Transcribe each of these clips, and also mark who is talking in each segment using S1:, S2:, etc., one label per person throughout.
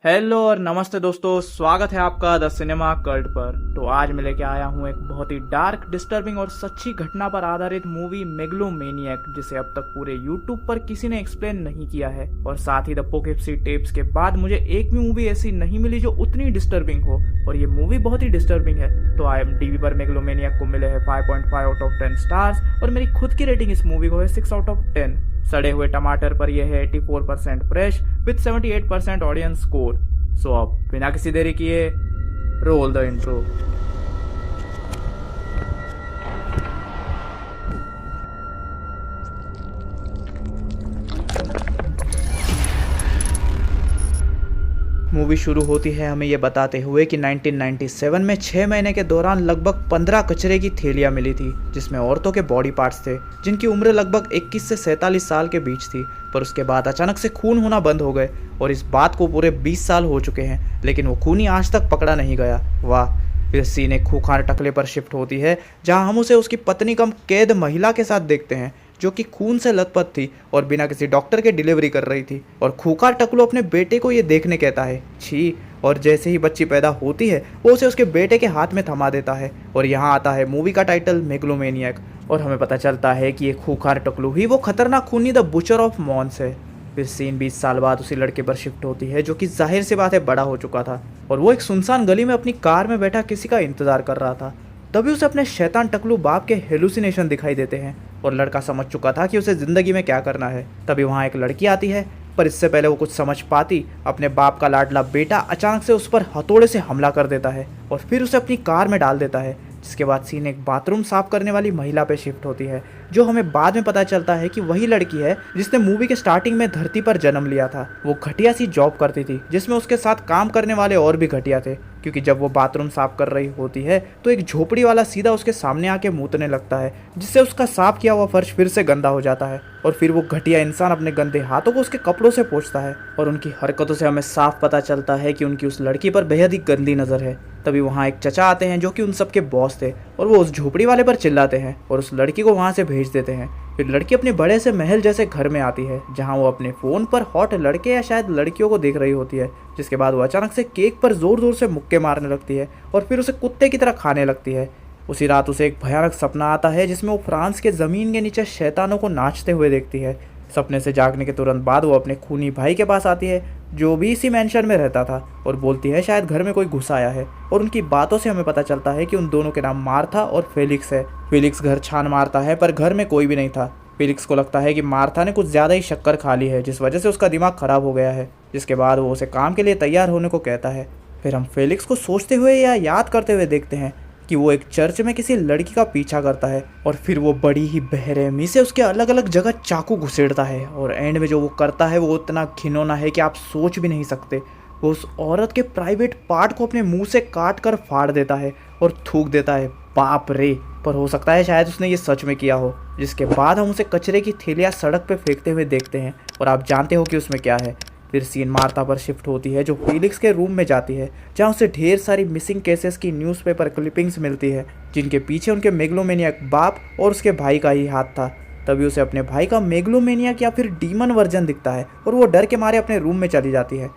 S1: Hello और नमस्ते दोस्तों, स्वागत है आपका द सिनेमा कल्ट पर। तो आज मैं लेके आया हूँ एक बहुत ही डार्क, डिस्टर्बिंग और सच्ची घटना पर आधारित मूवी मेगलोमेनियक, जिसे अब तक पूरे यूट्यूब पर किसी ने एक्सप्लेन नहीं किया है। और साथ ही द पोकेप्सी टेप्स के बाद मुझे एक भी मूवी ऐसी नहीं मिली जो उतनी डिस्टर्बिंग हो, और ये मूवी बहुत ही डिस्टर्बिंग है। तो IMDb पर मेगलोमेनियक को मिले हैं 5.5 आउट ऑफ 10 स्टार्स, और मेरी खुद की रेटिंग इस मूवी को है 6 आउट ऑफ 10। सड़े हुए टमाटर पर यह है 84% फ्रेश विद 78% ऑडियंस स्कोर। सो अब बिना किसी देरी किए रोल द इंट्रो। मूवी शुरू होती है हमें ये बताते हुए कि 1997 में 6 महीने के दौरान लगभग 15 कचरे की थैलियां मिली थी, जिसमें औरतों के बॉडी पार्ट्स थे जिनकी उम्र लगभग 21 से 47 साल के बीच थी। पर उसके बाद अचानक से खून होना बंद हो गए, और इस बात को पूरे 20 साल हो चुके हैं, लेकिन वो खूनी आज तक पकड़ा नहीं गया। वाह। फिर सीन एक खूंखार टकले पर शिफ्ट होती है, जहां हम उसे उसकी पत्नी कम कैद महिला के साथ देखते हैं, जो कि खून से लथपथ थी और बिना किसी डॉक्टर के डिलीवरी कर रही थी। और खूंखार टकलू अपने बेटे को ये देखने कहता है, छी। और जैसे ही बच्ची पैदा होती है वो उसे उसके बेटे के हाथ में थमा देता है। और यहाँ आता है मूवी का टाइटल मेगलोमेनियक, और हमें पता चलता है कि ये खूंखार टकलू ही वो खतरनाक खूनी द बुचर ऑफ मॉन्स है। फिर सीन 20 साल बाद उसी लड़के पर शिफ्ट होती है, जो कि जाहिर सी बात है बड़ा हो चुका था, और वो एक सुनसान गली में अपनी कार में बैठा किसी का इंतजार कर रहा था। तभी उसे अपने शैतान टकलू बाप के हेलुसिनेशन दिखाई देते हैं, और लड़का समझ चुका था कि उसे जिंदगी में क्या करना है। तभी वहाँ एक लड़की आती है, पर इससे पहले वो कुछ समझ पाती, अपने बाप का लाडला बेटा अचानक से उस पर हथौड़े से हमला कर देता है और फिर उसे अपनी कार में डाल देता है। जिसके बाद सीन एक बाथरूम साफ करने वाली महिला पे शिफ्ट होती है, जो हमें बाद में पता चलता है कि वही लड़की है जिसने मूवी के स्टार्टिंग में धरती पर जन्म लिया था। वो घटिया सी जॉब करती थी, जिसमें उसके साथ काम करने वाले और भी घटिया थे, क्योंकि जब वो बाथरूम साफ कर रही होती है तो एक झोपड़ी वाला सीधा उसके सामने आके मूतने लगता है, जिससे उसका साफ किया हुआ फर्श फिर से गंदा हो जाता है। और फिर वो घटिया इंसान अपने गंदे हाथों को उसके कपड़ों से पोंछता है, और उनकी हरकतों से हमें साफ पता चलता है कि उनकी उस लड़की पर बेहद ही गंदी नज़र है। तभी वहाँ एक चचा आते हैं, जो कि उन सबके बॉस थे, और वो उस झोपड़ी वाले पर चिल्लाते हैं और उस लड़की को वहाँ से भेज देते हैं। फिर लड़की अपने बड़े से महल जैसे घर में आती है, जहाँ वो अपने फ़ोन पर हॉट लड़के या शायद लड़कियों को देख रही होती है। जिसके बाद वो अचानक से केक पर ज़ोर ज़ोर से मुक्के मारने लगती है और फिर उसे कुत्ते की तरह खाने लगती है। उसी रात उसे एक भयानक सपना आता है, जिसमें वो फ्रांस के ज़मीन के नीचे शैतानों को नाचते हुए देखती है। सपने से जागने के तुरंत बाद वो अपने खूनी भाई के पास आती है, जो भी इसी मेंशन में रहता था, और बोलती है शायद घर में कोई घुस आया है। और उनकी बातों से हमें पता चलता है कि उन दोनों के नाम मार्था और फेलिक्स है। फेलिक्स घर छान मारता है, पर घर में कोई भी नहीं था। फेलिक्स को लगता है कि मार्था ने कुछ ज़्यादा ही शक्कर खा ली है, जिस वजह से उसका दिमाग खराब हो गया है। जिसके बाद वो उसे काम के लिए तैयार होने को कहता है। फिर हम फेलिक्स को सोचते हुए या याद करते हुए देखते हैं कि वो एक चर्च में किसी लड़की का पीछा करता है, और फिर वो बड़ी ही बेरहमी से उसके अलग अलग जगह चाकू घुसेड़ता है। और एंड में जो वो करता है वो इतना घिनौना है कि आप सोच भी नहीं सकते। वो उस औरत के प्राइवेट पार्ट को अपने मुंह से काट कर फाड़ देता है और थूक देता है। बाप रे। पर हो सकता है शायद उसने ये सच में किया हो। जिसके बाद हम उसे कचरे की थैलियाँ सड़क पे फेंकते हुए देखते हैं, और आप जानते हो कि उसमें क्या है। फिर सीन मार्था पर शिफ्ट होती है, जो फेलिक्स के रूम में जाती है, जहाँ उसे ढेर सारी मिसिंग केसेस की न्यूज़पेपर क्लिपिंग्स मिलती है, जिनके पीछे उनके मेगलोमेनियक बाप और उसके भाई का ही हाथ था। तभी उसे अपने भाई का मेगलोमेनियक या फिर डीमन वर्जन दिखता है, और वो डर के मारे अपने रूम में चली जाती है।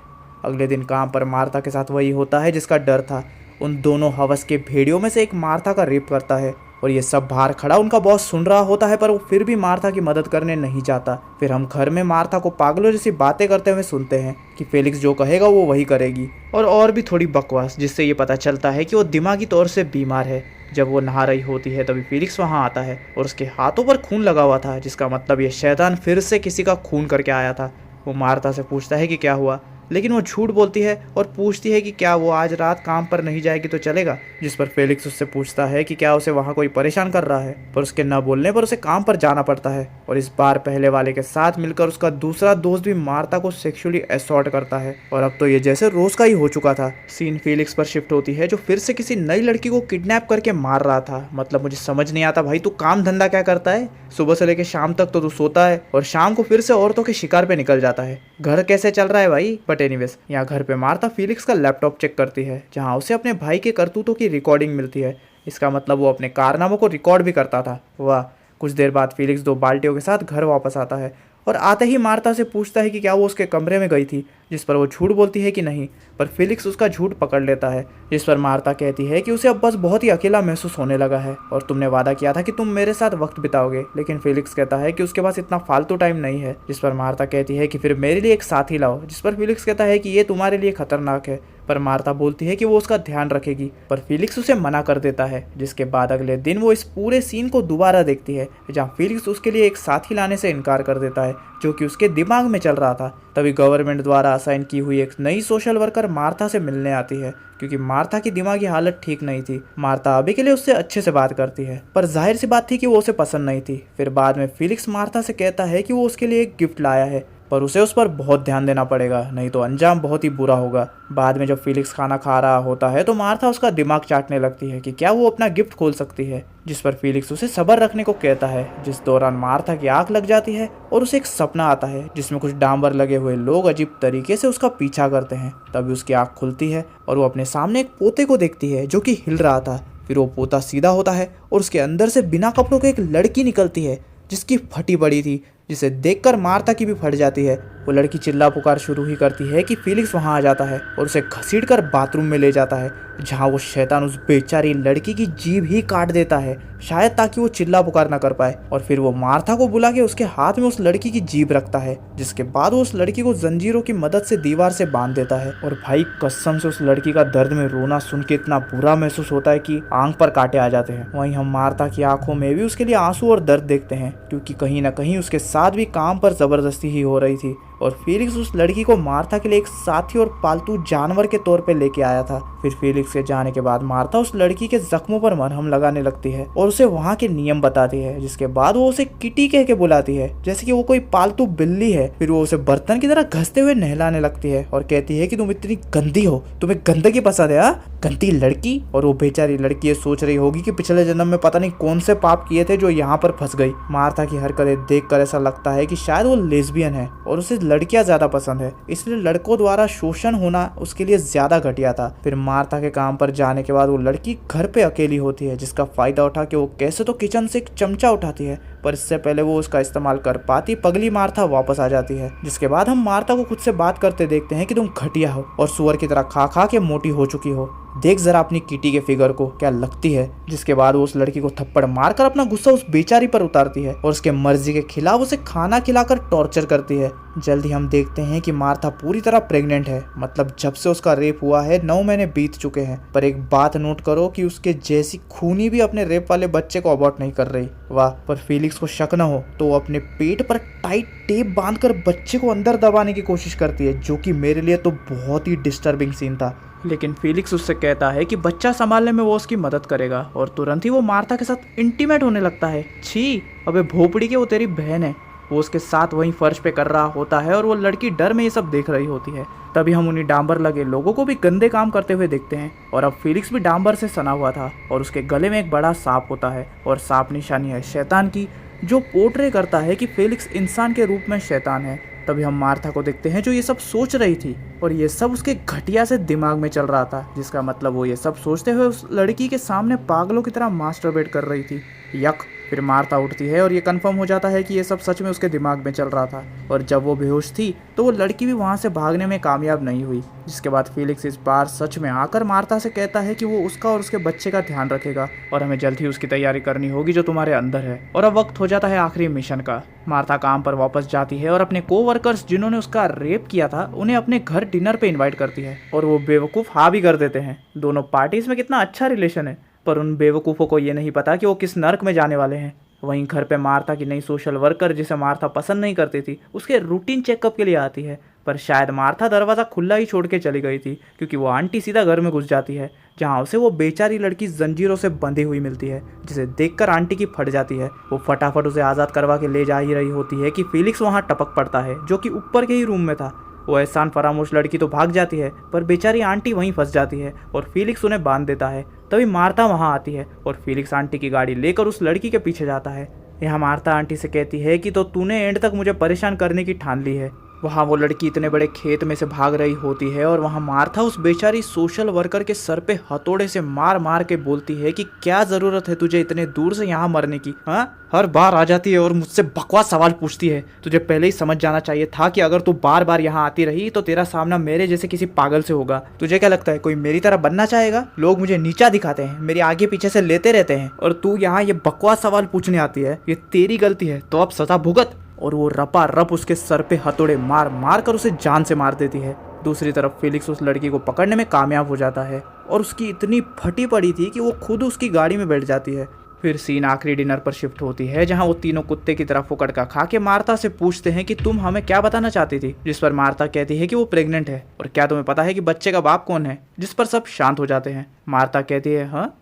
S1: अगले दिन काम पर मार्था के साथ वही होता है जिसका डर था। उन दोनों हवस के भेड़ियों में से एक मार्था का रेप करता है, और ये सब बाहर खड़ा उनका बॉस सुन रहा होता है, पर वो फिर भी मार्था की मदद करने नहीं चाहता। फिर हम घर में मार्था को पागलों जैसी बातें करते हुए सुनते हैं कि फेलिक्स जो कहेगा वो वही करेगी, और भी थोड़ी बकवास, जिससे ये पता चलता है कि वो दिमागी तौर से बीमार है। जब वो नहा रही होती है तभी फेलिक्स वहाँ आता है, और उसके हाथों पर खून लगा हुआ था, जिसका मतलब ये शैतान फिर से किसी का खून करके आया था। वो मार्था से पूछता है कि क्या हुआ, लेकिन वो झूठ बोलती है और पूछती है कि क्या वो आज रात काम पर नहीं जाएगी तो चलेगा। जिस पर फेलिक्स उससे पूछता है कि क्या उसे वहाँ कोई परेशान कर रहा है, पर उसके न बोलने पर उसे काम पर जाना पड़ता है। और इस बार पहले वाले के साथ मिलकर उसका दूसरा दोस्त भी मार्था को सेक्सुअली असॉल्ट करता है, और अब तो ये जैसे रोज का ही हो चुका था। सीन फेलिक्स पर शिफ्ट होती है, जो फिर से किसी नई लड़की को किडनैप करके मार रहा था। मतलब मुझे समझ नहीं आता भाई, तू काम धंधा क्या करता है? सुबह से लेकर शाम तक तो तू सोता है, और शाम को फिर से औरतों के शिकार पे निकल जाता है। घर कैसे चल रहा है भाई? बट एनीवेज, यहाँ घर पे मार्था फेलिक्स का लैपटॉप चेक करती है, जहाँ उसे अपने भाई के करतूतों की रिकॉर्डिंग मिलती है। इसका मतलब वो अपने कारनामों को रिकॉर्ड भी करता था। वाह। कुछ देर बाद फेलिक्स 2 बाल्टियों के साथ घर वापस आता है, और आते ही मार्था से पूछता है कि क्या वो उसके कमरे में गई थी, जिस पर वो झूठ बोलती है कि नहीं, पर फेलिक्स उसका झूठ पकड़ लेता है। जिस पर मार्था कहती है कि उसे अब बस बहुत ही अकेला महसूस होने लगा है और तुमने वादा किया था कि तुम मेरे साथ वक्त बिताओगे, लेकिन फेलिक्स कहता है कि उसके पास इतना फालतू टाइम नहीं है। जिस पर मार्था कहती है कि फिर मेरे लिए एक साथी लाओ, जिस पर फेलिक्स कहता है कि ये तुम्हारे लिए खतरनाक है, पर मार्था बोलती है कि वो उसका ध्यान रखेगी, पर फेलिक्स उसे मना कर देता है। जिसके बाद अगले दिन वो इस पूरे सीन को दोबारा देखती है जहाँ फेलिक्स उसके लिए एक साथी लाने से इनकार कर देता है जो कि उसके दिमाग में चल रहा था। तभी गवर्नमेंट द्वारा असाइन की हुई एक नई सोशल वर्कर मार्था से मिलने आती है क्योंकि मार्था की दिमागी हालत ठीक नहीं थी। मार्था अभी के लिए उससे अच्छे से बात करती है, पर जाहिर सी बात थी कि वो उसे पसंद नहीं थी। फिर बाद में फेलिक्स मार्था से कहता है कि वो उसके लिए एक गिफ्ट लाया है, पर उसे उस पर बहुत ध्यान देना पड़ेगा, नहीं तो अंजाम बहुत ही बुरा होगा। बाद में जब फेलिक्स खाना खा रहा होता है तो मार्था उसका दिमाग चाटने लगती है कि क्या वो अपना गिफ्ट खोल सकती है, जिस पर फेलिक्स उसे सब्र रखने को कहता है। जिस दौरान मार्था की आंख लग जाती है और उसे एक सपना आता है जिसमें कुछ डांबर लगे हुए लोग अजीब तरीके से उसका पीछा करते हैं। तभी उसकी आंख खुलती है और वो अपने सामने एक पोते को देखती है जो कि हिल रहा था। फिर वो पोता सीधा होता है और उसके अंदर से बिना कपड़ों के एक लड़की निकलती है जिसकी फटी पड़ी थी, जिसे देखकर मार्था की भी फट जाती है। वो लड़की चिल्ला पुकार शुरू ही करती है कि फेलिक्स वहां आ जाता है और उसे घसीटकर बाथरूम में ले जाता है जहां वो शैतान उस बेचारी लड़की की जीभ ही काट देता है, शायद ताकि वो चिल्ला पुकार ना कर पाए। और फिर वो मार्था को बुला के उसके हाथ में उस लड़की की जीभ रखता है, जिसके बाद वो उस लड़की को जंजीरों की मदद से दीवार से बांध देता है। और भाई कसम से उस लड़की का दर्द में रोना सुन के इतना बुरा महसूस होता है कि आंख पर कांटे आ जाते हैं। वहीं हम मार्था की आंखों में भी उसके लिए आंसू और दर्द देखते हैं क्योंकि कहीं ना कहीं उसके साथ भी काम पर जबरदस्ती ही हो रही थी और फेलिक्स उस लड़की को मार्था के लिए एक साथी और पालतू जानवर के तौर पे लेके आया था। फिर फेलिक्स के जाने के बाद मार्था उस लड़की के जख्मों पर मरहम लगाने लगती है और उसे वहाँ के नियम बताती है, जिसके बाद वो उसे किटी कह के बुलाती है जैसे कि वो कोई पालतू बिल्ली है। फिर वो उसे बर्तन की तरह घसते हुए नहलाने लगती है और कहती है कि तुम इतनी गंदी हो, तुम्हें गंदगी पसंद है, गंदी लड़की। और वो बेचारी लड़की ये सोच रही होगी कि पिछले जन्म में पता नहीं कौन से पाप किए थे जो यहाँ पर फंस गई। मार्था की हरकतें देखकर ऐसा लगता है कि शायद वो लेस्बियन है और उसे लड़कियां ज्यादा पसंद है, इसलिए लड़कों द्वारा शोषण होना उसके लिए ज्यादा घटिया था। फिर मार्था के काम पर जाने के बाद वो लड़की घर पे अकेली होती है, जिसका फायदा उठा के वो कैसे तो किचन से एक चमचा उठाती है, पर इससे पहले वो उसका इस्तेमाल कर पाती पगली मार्था वापस आ जाती है। जिसके बाद हम मार्था को खुद से बात करते देखते हैं कि तुम घटिया हो और सुअर की तरह खा खा के मोटी हो चुकी हो, देख जरा अपनी किटी के फिगर को क्या लगती है। जिसके बाद वो उस लड़की को थप्पड़ मारकर अपना गुस्सा उस बेचारी पर उतारती है और उसके मर्जी के खिलाफ उसे खाना खिलाकर टॉर्चर करती है। जल्दी हम देखते हैं कि मार्था पूरी तरह प्रेग्नेंट है, मतलब जब से उसका रेप हुआ है 9 महीने बीत चुके हैं। पर एक बात नोट करो कि उसके जैसी खूनी भी अपने रेप वाले बच्चे को अबॉर्ट नहीं कर रही। वाह। पर फेलिक्स को शक न हो तो वो अपने पेट पर टाइट टेप बांधकर बच्चे को अंदर दबाने की कोशिश करती है, जो कि मेरे लिए तो बहुत ही डिस्टर्बिंग सीन था। लेकिन फेलिक्स उससे कहता है कि बच्चा संभालने में वो उसकी मदद करेगा और तुरंत ही वो मार्था के साथ इंटीमेट होने लगता है। छी, अबे भोपड़ी के, वो तेरी बहन है। वो उसके साथ वहीं फर्श पे कर रहा होता है और वो लड़की डर में ये सब देख रही होती है। तभी हम उन्हीं डांबर लगे लोगों को भी गंदे काम करते हुए देखते हैं और अब फेलिक्स भी डांबर से सना हुआ था और उसके गले में एक बड़ा सांप होता है और सांप निशानी है शैतान की, जो पोर्ट्रे करता है कि फेलिक्स इंसान के रूप में शैतान है। तभी हम मार्था को देखते हैं जो ये सब सोच रही थी और ये सब उसके घटिया से दिमाग में चल रहा था, जिसका मतलब वो ये सब सोचते हुए उस लड़की के सामने पागलों की तरह मास्टरबेट कर रही थी। यक। फिर मार्था उठती है और ये कंफर्म हो जाता है कि ये सब सच में उसके दिमाग में चल रहा था और जब वो बेहोश थी तो वो लड़की भी वहाँ से भागने में कामयाब नहीं हुई। जिसके बाद फेलिक्स इस बार सच में आकर मार्था से कहता है कि वो उसका और उसके बच्चे का ध्यान रखेगा और हमें जल्द ही उसकी तैयारी करनी होगी जो तुम्हारे अंदर है। और अब वक्त हो जाता है आखिरी मिशन का। मार्था काम पर वापस जाती है और अपने कोवर्कर्स जिन्होंने उसका रेप किया था उन्हें अपने घर डिनर पे इन्वाइट करती है और वो बेवकूफ़ हाँ भी कर देते हैं। दोनों पार्टीज में कितना अच्छा रिलेशन है, पर उन बेवकूफ़ों को ये नहीं पता कि वो किस नर्क में जाने वाले हैं। वहीं घर पे मार्था की नई सोशल वर्कर, जिसे मार्था पसंद नहीं करती थी, उसके रूटीन चेकअप के लिए आती है, पर शायद मार्था दरवाज़ा खुला ही छोड़ के चली गई थी क्योंकि वो आंटी सीधा घर में घुस जाती है जहाँ उसे वो बेचारी लड़की जंजीरों से बंधी हुई मिलती है, जिसे देखकर आंटी की फट जाती है। वो फटाफट उसे आज़ाद करवा के ले जा ही रही होती है कि फेलिक्स वहाँ टपक पड़ता है जो कि ऊपर के ही रूम में था। वो एहसान फरामोश लड़की तो भाग जाती है पर बेचारी आंटी वहीं फंस जाती है और फेलिक्स उन्हें बांध देता है। तभी मार्था वहाँ आती है और फेलिक्स आंटी की गाड़ी लेकर उस लड़की के पीछे जाता है। यहाँ मार्था आंटी से कहती है कि तो तूने एंड तक मुझे परेशान करने की ठान ली है, वहाँ वो लड़की इतने बड़े खेत में से भाग रही होती है और वहाँ मार्था उस बेचारी सोशल वर्कर के सर पे हथौड़े से मार मार के बोलती है कि क्या जरूरत है तुझे इतने दूर से यहाँ मरने की। हाँ, हर बार आ जाती है और मुझसे बकवास सवाल पूछती है। तुझे पहले ही समझ जाना चाहिए था कि अगर तू बार बार यहाँ आती रही तो तेरा सामना मेरे जैसे किसी पागल से होगा। तुझे क्या लगता है कोई मेरी तरह बनना चाहेगा? लोग मुझे नीचा दिखाते हैं, मेरे आगे पीछे से लेते रहते हैं, और तू यहाँ ये बकवास सवाल पूछने आती है। ये तेरी गलती है, तो अब सजा भुगत। और वो रपा रप उसके सर पे हथौड़े मार मार कर उसे जान से मार देती है। दूसरी तरफ फेलिक्स उस लड़की को पकड़ने में कामयाब हो जाता है और उसकी इतनी फटी पड़ी थी कि वो खुद उसकी गाड़ी में बैठ जाती है। फिर सीन आखिरी डिनर पर शिफ्ट होती है, जहां वो तीनों कुत्ते की तरफ उकड़ का खा के मार्था से पूछते हैं कि तुम हमें क्या बताना चाहती थी। जिस पर मार्था कहती है कि वो प्रेग्नेंट है और क्या तुम्हें पता है कि बच्चे का बाप कौन है। जिस पर सब शांत हो जाते हैं। मार्था कहती है हाँ,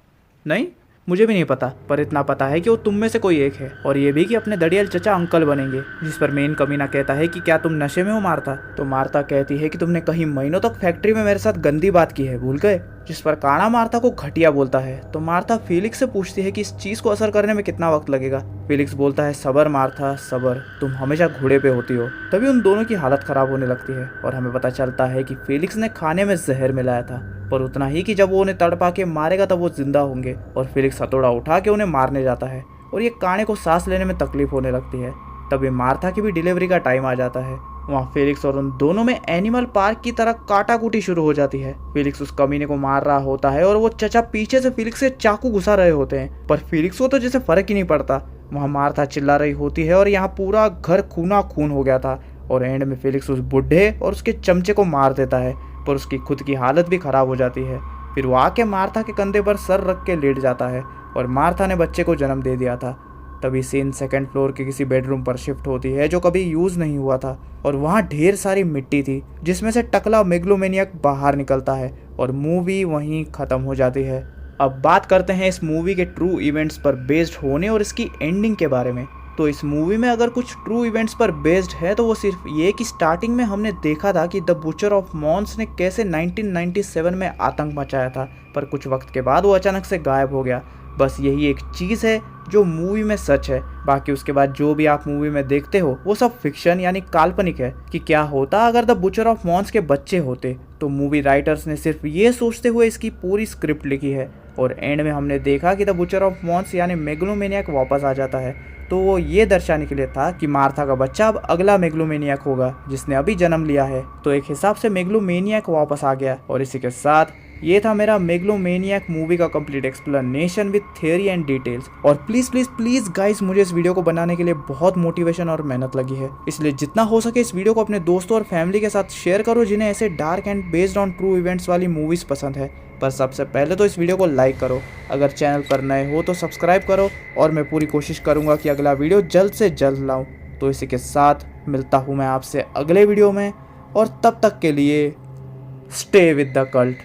S1: नहीं मुझे भी नहीं पता, पर इतना पता है कि वो तुम में से कोई एक है, और ये भी कि अपने दड़ियल चचा अंकल बनेंगे। जिस पर मेन कमीना कहता है कि क्या तुम नशे में हो मार्था? तो मार्था कहती है कि तुमने कहीं महीनों तक फैक्ट्री में मेरे साथ गंदी बात की है, भूल गए? जिस पर काना मार्था को घटिया बोलता है। तो मार्था फेलिक्स से पूछती है कि इस चीज को असर करने में कितना वक्त लगेगा। फेलिक्स बोलता है सबर मार्था सबर, तुम हमेशा घोड़े पे होती हो। तभी उन दोनों की हालत खराब होने लगती है और हमें पता चलता है कि फेलिक्स ने खाने में जहर मिलाया था, पर उतना ही कि जब वो उन्हें तड़पा के मारेगा तब वो जिंदा होंगे। और फेलिक्स हथौड़ा उठा के उन्हें मारने जाता है और ये काने को सांस लेने में तकलीफ होने लगती है। तभी मार्था की भी डिलीवरी का टाइम आ जाता है। वहाँ फेलिक्स और उन दोनों में एनिमल पार्क की तरह काटाकुटी शुरू हो जाती है। फेलिक्स उस कमीने को मार रहा होता है और वो चचा पीछे से फेलिक्स से चाकू घुसा रहे होते हैं, पर फेलिक्स को तो जैसे फर्क ही नहीं पड़ता। वहाँ मार्था चिल्ला रही होती है और यहाँ पूरा घर खूना खून हो गया था। और एंड में फेलिक्स उस बुढ़े और उसके चमचे को मार देता है, पर उसकी खुद की हालत भी खराब हो जाती है। फिर वो आके मार्था के कंधे पर सर रख के लेट जाता है और मार्था ने बच्चे को जन्म दे दिया था। तभी सीन सेकंड फ्लोर के किसी बेडरूम पर शिफ्ट होती है जो कभी यूज नहीं हुआ था, और वहाँ ढेर सारी मिट्टी थी जिसमें से टकला मेगलोमेनियक बाहर निकलता है और मूवी वहीं खत्म हो जाती है। अब बात करते हैं इस मूवी के ट्रू इवेंट्स पर बेस्ड होने और इसकी एंडिंग के बारे में। तो इस मूवी में अगर कुछ ट्रू इवेंट्स पर बेस्ड है तो वो सिर्फ ये कि स्टार्टिंग में हमने देखा था कि द बुचर ऑफ मॉन्स ने कैसे 1997 में आतंक मचाया था, पर कुछ वक्त के बाद वो अचानक से गायब हो गया। बस यही एक चीज़ है जो मूवी में सच है। बाकी उसके बाद जो भी आप मूवी में देखते हो वो सब फिक्शन यानी काल्पनिक है। कि क्या होता अगर द बुचर ऑफ मॉन्स के बच्चे होते? तो मूवी राइटर्स ने सिर्फ ये सोचते हुए इसकी पूरी स्क्रिप्ट लिखी है, और एंड में हमने देखा कि द बुचर ऑफ मॉन्स यानी मेगलोमेनियक वापस आ जाता है। तो वो ये दर्शाने के लिए था कि मार्था का बच्चा अब अगला मेगलोमेनियक होगा जिसने अभी जन्म लिया है। तो एक हिसाब से मेगलोमेनियक वापस आ गया। और इसी के साथ ये था मेरा मेगलोमेनियक मूवी का complete explanation with theory and details. और प्लीज प्लीज प्लीज गाइस, मुझे इस वीडियो को बनाने के लिए बहुत मोटिवेशन और मेहनत लगी है, इसलिए जितना हो सके इस वीडियो को अपने दोस्तों और फैमिली के साथ शेयर करो जिन्हें ऐसे dark and based on true events वाली मूवीज पसंद है। पर सबसे पहले तो इस वीडियो को लाइक करो, अगर चैनल पर नए हो तो सब्सक्राइब करो, और मैं पूरी कोशिश करूंगा कि अगला वीडियो जल्द से जल्द लाऊं। तो इसी के साथ मिलता हूं मैं आपसे अगले वीडियो में, और तब तक के लिए स्टे विद द कल्ट।